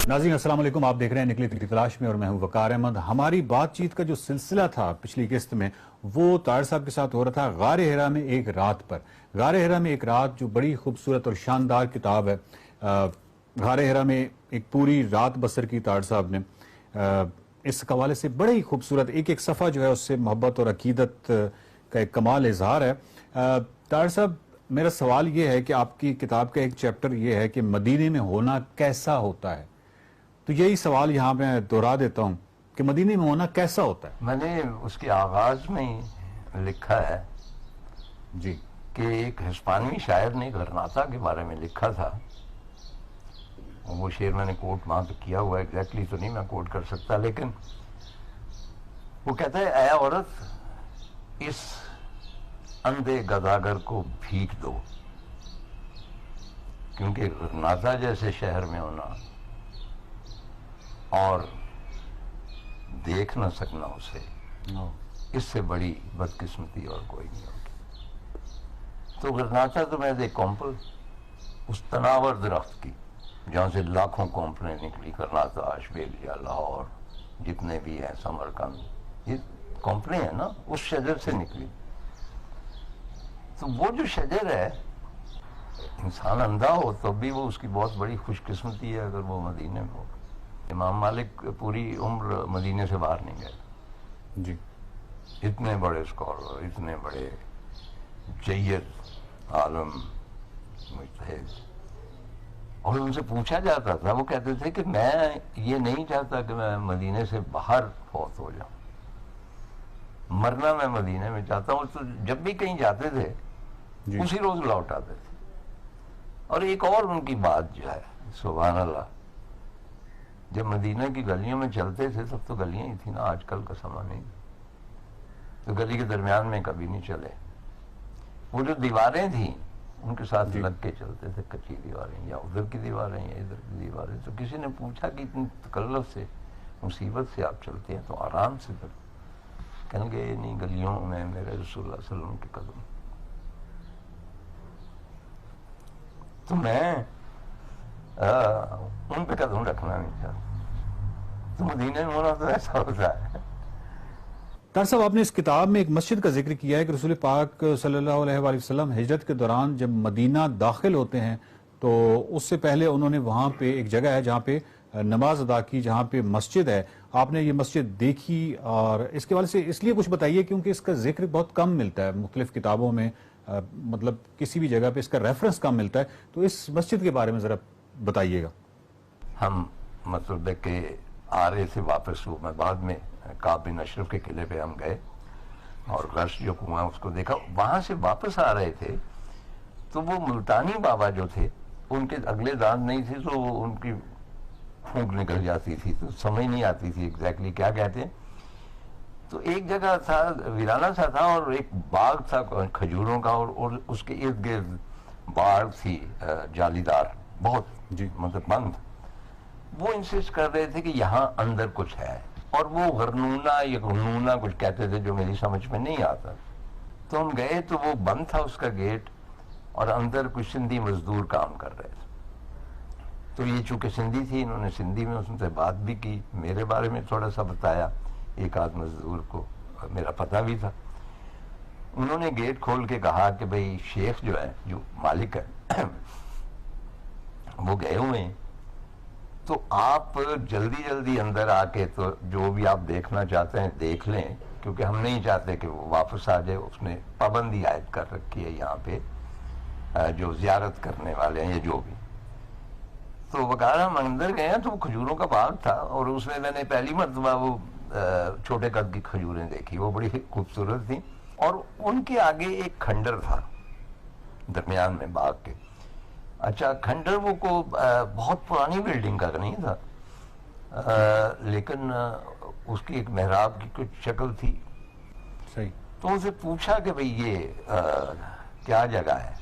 ناظرین السلام علیکم، آپ دیکھ رہے ہیں نکلی تکڑی تلاش میں اور میں ہوں وقار احمد۔ ہماری بات چیت کا جو سلسلہ تھا پچھلی قسط میں وہ طاہر صاحب کے ساتھ ہو رہا تھا غار ہرا میں ایک رات پر۔ غار ہرا میں ایک رات جو بڑی خوبصورت اور شاندار کتاب ہے، غار ہرا میں ایک پوری رات بسر کی طاہر صاحب نے۔ اس حوالے سے بڑے ہی خوبصورت ایک ایک صفحہ جو ہے اس سے محبت اور عقیدت کا ایک کمال اظہار ہے۔ طاہر صاحب، میرا سوال یہ ہے کہ آپ کی کتاب کا ایک چیپٹر یہ ہے کہ مدینے میں ہونا کیسا ہوتا ہے، تو یہی سوال یہاں میں دہرا دیتا ہوں کہ مدینے میں ہونا کیسا ہوتا ہے؟ میں نے اس کے آغاز میں ہی لکھا ہے جی کہ ایک ہسپانوی شاعر نے غرناطہ کے بارے میں لکھا تھا۔ وہ شعر میں نے کوٹ وہاں پہ کیا ہوا ہے، ایگزیکٹلی تو نہیں میں کوٹ کر سکتا، لیکن وہ کہتا ہے اے عورت اس اندھے گداگر کو بھیک دو، کیونکہ غرناطہ جیسے شہر میں ہونا اور دیکھ نہ سکنا اسے، اس سے بڑی بدقسمتی اور کوئی نہیں ہوگی۔ تو غرناطہ تو میں ایک کومپل، اس تناور درخت کی جہاں سے لاکھوں کومپلیں نکلی، غرناطہ، اشبیلیا، لاہور، جتنے بھی ہیں، سمرقند، یہ کومپلیں ہیں نا، اس شجر سے نکلی۔ تو وہ جو شجر ہے، انسان اندھا ہو تو بھی وہ اس کی بہت بڑی خوش قسمتی ہے اگر وہ مدینے میں ہو۔ امام مالک پوری عمر مدینے سے باہر نہیں گئے، جی، اتنے بڑے اسکالر، اتنے بڑے جید عالم، مجتہد، اور ان سے پوچھا جاتا تھا، وہ کہتے تھے کہ میں یہ نہیں چاہتا کہ میں مدینے سے باہر فوت ہو جاؤں، مرنا میں مدینے میں چاہتا ہوں۔ تو جب بھی کہیں جاتے تھے جی، اسی روز لوٹ آتے تھے۔ اور ایک اور ان کی بات جو ہے، سبحان اللہ، جب مدینہ کی گلیوں میں چلتے تھے تب تو گلیاں ہی تھیں نا، آج کل کا سما نہیں، تو گلی کے درمیان میں کبھی نہیں چلے۔ وہ جو دیواریں تھیں ان کے ساتھ جی، لگ کے چلتے تھے، کچی دیواریں، یا ادھر کی دیواریں یا ادھر کی دیواریں۔ تو کسی نے پوچھا کہ اتنی تکلف سے، مصیبت سے آپ چلتے ہیں تو آرام سے چلتے؟ کہنے گے نہیں، گلیوں میں میرے رسول اللہ صلی اللہ علیہ وسلم کے قدم، تو میں ان پہ قدم رکھنا نہیں چاہتا۔ تو مدینے میں ہونا تو ایسا ہوتا ہے۔ طاہر صاحب، آپ نے اس کتاب میں ایک مسجد کا ذکر کیا ہے کہ رسول پاک صلی اللہ علیہ وآلہ وسلم ہجرت کے دوران جب مدینہ داخل ہوتے ہیں تو اس سے پہلے انہوں نے وہاں پہ ایک جگہ ہے جہاں پہ نماز ادا کی، جہاں پہ مسجد ہے۔ آپ نے یہ مسجد دیکھی، اور اس کے حوالے سے اس لیے کچھ بتائیے کیونکہ اس کا ذکر بہت کم ملتا ہے مختلف کتابوں میں، مطلب کسی بھی جگہ پہ اس کا ریفرنس کم ملتا ہے، تو اس مسجد کے بارے میں ذرا بتائیے گا۔ ہم مطلب ہے کہ آ رہے تھے واپس، وہ میں بعد میں کعب بن اشرف کے قلعے پہ ہم گئے اور غش جو کنواں اس کو دیکھا، وہاں سے واپس آ رہے تھے تو وہ ملتانی بابا جو تھے ان کے اگلے دانت نہیں تھے، تو ان کی پھونک نکل جاتی تھی، تو سمجھ نہیں آتی تھی ایگزیکٹلی کیا کہتے ہیں۔ تو ایک جگہ تھا، ویرانہ سا تھا، اور ایک باغ تھا کھجوروں کا، اور اس کے ارد گرد باڑ تھی جالی دار، بہت جی، مطلب بند۔ وہ انسسٹ کر رہے تھے کہ یہاں اندر کچھ ہے، اور وہ غرنونہ یا غنونہ کچھ کہتے تھے جو میری سمجھ میں نہیں آتا۔ تو ہم گئے تو وہ بند تھا اس کا گیٹ، اور اندر کچھ سندھی مزدور کام کر رہے تھے۔ تو یہ چونکہ سندھی تھی، انہوں نے سندھی میں اس سے بات بھی کی، میرے بارے میں تھوڑا سا بتایا، ایک آدھ مزدور کو میرا پتہ بھی تھا۔ انہوں نے گیٹ کھول کے کہا کہ بھئی شیخ جو ہے، جو مالک ہے، وہ گئے ہوئے ہیں، تو آپ جلدی جلدی اندر آ کے تو جو بھی آپ دیکھنا چاہتے ہیں دیکھ لیں، کیونکہ ہم نہیں چاہتے کہ وہ واپس آ جائے۔ اس نے پابندی عائد کر رکھی ہے یہاں پہ جو زیارت کرنے والے ہیں یا جو بھی۔ تو وقار ہم اندر گئے ہیں تو وہ کھجوروں کا باغ تھا، اور اس میں نے پہلی مرتبہ وہ چھوٹے قد کی کھجوریں دیکھی، وہ بڑی خوبصورت تھیں، اور ان کے آگے ایک کھنڈر تھا درمیان میں باغ کے۔ اچھا، کھنڈر وہ کو بہت پرانی بلڈنگ کا نہیں تھا، لیکن اس کی ایک محراب کی کچھ شکل تھی۔ صحیح۔ تو اسے پوچھا کہ بھئی یہ کیا جگہ ہے؟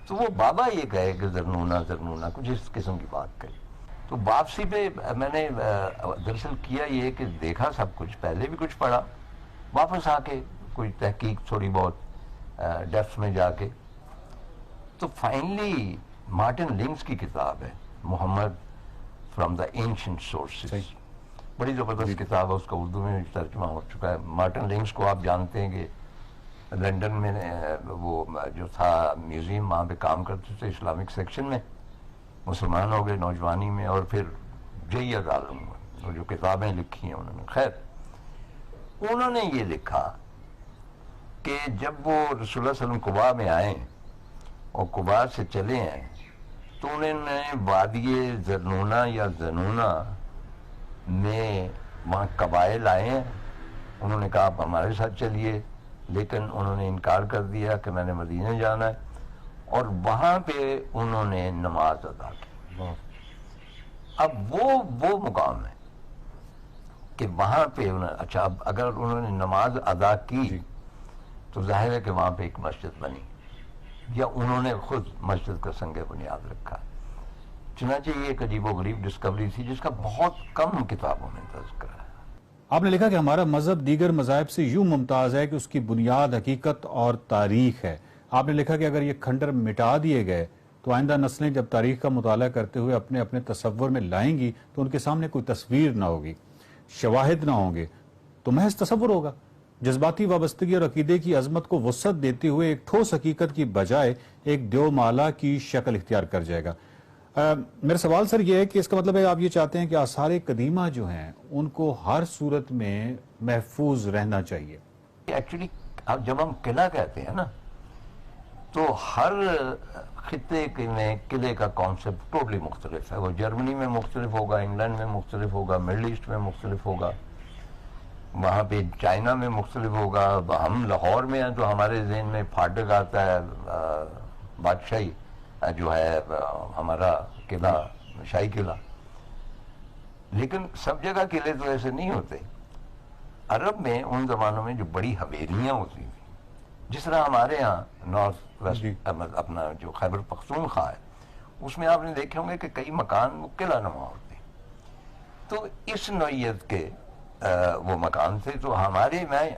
تو وہ بابا یہ کہے کہ زرنونہ کچھ اس قسم کی بات کہی۔ تو واپسی پہ میں نے دراصل کیا یہ کہ دیکھا سب کچھ، پہلے بھی کچھ پڑھا، واپس آ کے کوئی تحقیق تھوڑی بہت ڈیپتھ میں جا کے، تو فائنلی مارٹن لنکس کی کتاب ہے، محمد from the ancient sources. بڑی زبردست کتاب ہے, اس کا اردو میں ترجمہ ہو چکا ہے. مارٹن لنکس کو آپ جانتے ہیں کہ لنڈن میں وہ جو تھا میوزیم, وہاں پہ کام کرتے تھے اسلامک سیکشن میں, مسلمان ہو گئے نوجوانی میں, اور پھر جیت عالم ہوئے, اور جو کتابیں لکھی ہیں انہوں نے. خیر, انہوں نے یہ لکھا کہ جب وہ رسول اللہ صلی اللہ علیہ وسلم قباء میں آئے اور قباء سے چلے ہیں تو انہوں نے وادی ذرنونہ یا ذنونہ میں وہاں قبائل آئے ہیں. انہوں نے کہا آپ ہمارے ساتھ چلیے, لیکن انہوں نے انکار کر دیا کہ میں نے مدینہ جانا ہے, اور وہاں پہ انہوں نے نماز ادا کی. اب وہ مقام ہے کہ وہاں پہ اچھا, اب اگر انہوں نے نماز ادا کی تو ظاہر ہے کہ وہاں پہ ایک مسجد بنی, یا انہوں نے خود مسجد کا سنگ بنیاد رکھا. چنانچہ یہ ایک عجیب و غریب ڈسکوری تھی جس کا بہت کم کتابوں میں تذکرہ ہے. آپ نے لکھا کہ ہمارا مذہب دیگر مذاہب سے یوں ممتاز ہے کہ اس کی بنیاد حقیقت اور تاریخ ہے. آپ نے لکھا کہ اگر یہ کھنڈر مٹا دیے گئے تو آئندہ نسلیں جب تاریخ کا مطالعہ کرتے ہوئے اپنے اپنے تصور میں لائیں گی تو ان کے سامنے کوئی تصویر نہ ہوگی, شواہد نہ ہوں گے, تو محض تصور ہوگا. جذباتی وابستگی اور عقیدے کی عظمت کو وسعت دیتے ہوئے ایک ٹھوس حقیقت کی بجائے ایک دیو مالا کی شکل اختیار کر جائے گا. میرا سوال سر یہ ہے کہ اس کا مطلب ہے آپ یہ چاہتے ہیں کہ آثار قدیمہ جو ہیں ان کو ہر صورت میں محفوظ رہنا چاہیے. ایکچولی جب ہم قلعہ کہتے ہیں نا تو ہر خطے میں قلعے کا کانسیپٹ ٹوٹلی مختلف ہے. وہ جرمنی میں مختلف ہوگا, انگلینڈ میں مختلف ہوگا, مڈل ایسٹ میں مختلف ہوگا, وہاں پہ چائنا میں مختلف ہوگا. ہم لاہور میں ہیں تو ہمارے ذہن میں پھاٹک آتا ہے, بادشاہی جو ہے ہمارا قلعہ, شاہی قلعہ. لیکن سب جگہ قلعے تو ایسے نہیں ہوتے. عرب میں ان زمانوں میں جو بڑی حویلیاں ہوتی تھیں, جس طرح ہمارے ہاں نارتھ ویسٹ اپنا جو خیبر پختونخوا ہے, اس میں آپ نے دیکھے ہوں گے کہ کئی مکان قلعہ نما ہوتے ہیں. تو اس نوعیت کے وہ مکان تھے. تو ہمارے میں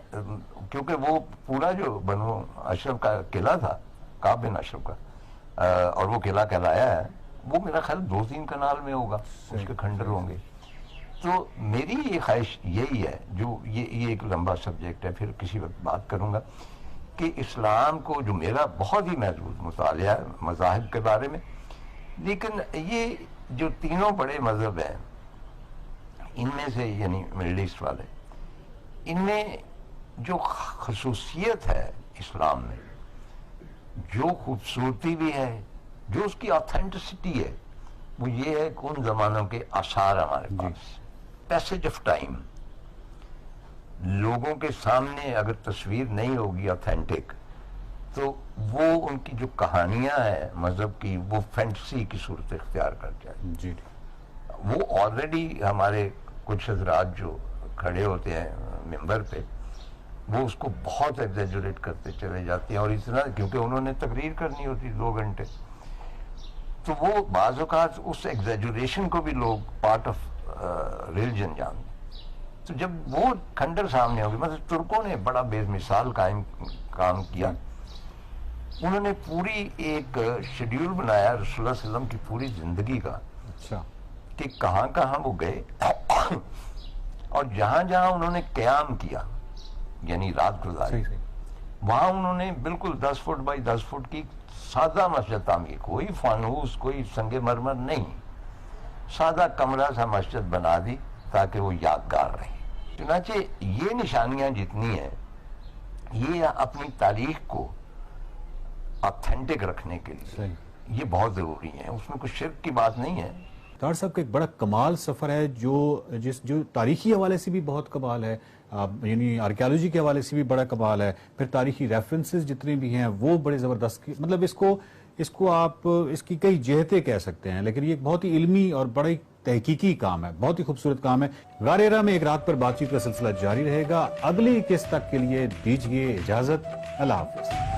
کیونکہ وہ پورا جو بنو اشرف کا قلعہ تھا, کعب بن اشرف کا, اور وہ قلعہ کہلایا ہے, وہ میرا خیال 2-3 کنال میں ہوگا, اس کے کھنڈر ہوں گے. تو میری یہ خواہش یہی ہے, جو یہ ایک لمبا سبجیکٹ ہے, پھر کسی وقت بات کروں گا, کہ اسلام کو جو میرا بہت ہی محدود مطالعہ ہے مذاہب کے بارے میں, لیکن یہ جو تینوں بڑے مذہب ہیں ان میں سے, یعنی مڈل ایسٹ والے, ان میں جو خصوصیت ہے اسلام میں, جو خوبصورتی بھی ہے, جو اس کی آتھینٹسٹی ہے, وہ یہ ہے کہ ان زمانوں کے آثار ہمارے پاس. پیسج آف ٹائم, لوگوں کے سامنے اگر تصویر نہیں ہوگی آتھینٹک تو وہ ان کی جو کہانیاں ہیں مذہب کی, وہ فینٹسی کی صورت اختیار کر جائے. جی وہ آلریڈی ہمارے کچھ حضرات جو کھڑے ہوتے ہیں ممبر پہ, وہ اس کو بہت ایگزیجریٹ کرتے چلے جاتے ہیں, اور اس طرح کیونکہ انہوں نے تقریر کرنی ہوتی 2 گھنٹے, تو وہ بعض اوقات اس ایگزیجریشن کو بھی لوگ پارٹ آف ریلیجن جانتے. تو جب وہ کھنڈر سامنے ہوگی, مطلب ترکوں نے بڑا بے مثال کام کیا. انہوں نے پوری ایک شیڈیول بنایا رسول اللہ صلی اللہ علیہ وسلم کی پوری زندگی کا, کہ کہاں کہاں وہ گئے, اور جہاں جہاں انہوں نے قیام کیا یعنی رات گزاری, وہاں انہوں نے بالکل 10 فٹ بائی 10 فٹ کی سادہ مسجد تعمیر, کوئی فانوس, کوئی سنگ مرمر نہیں, سادہ کمرہ سا مسجد بنا دی تاکہ وہ یادگار رہے. چنانچہ یہ نشانیاں جتنی ہیں یہ اپنی تاریخ کو آتھینٹک رکھنے کے لیے یہ بہت ضروری ہیں, اس میں کوئی شرک کی بات نہیں ہے. طاہر صاحب کا ایک بڑا کمال سفر ہے جو تاریخی حوالے سے بھی بہت کمال ہے, یعنی آرکیالوجی کے حوالے سے بھی بڑا کمال ہے, پھر تاریخی ریفرنسز جتنے بھی ہیں وہ بڑے زبردست, مطلب اس کو آپ اس کی کئی جہتیں کہہ سکتے ہیں, لیکن یہ ایک بہت ہی علمی اور بڑی تحقیقی کام ہے, بہت ہی خوبصورت کام ہے. غار ہرا میں ایک رات پر بات چیت کا سلسلہ جاری رہے گا. اگلی قسط تک کے لیے دیجیے اجازت. اللہ حافظ.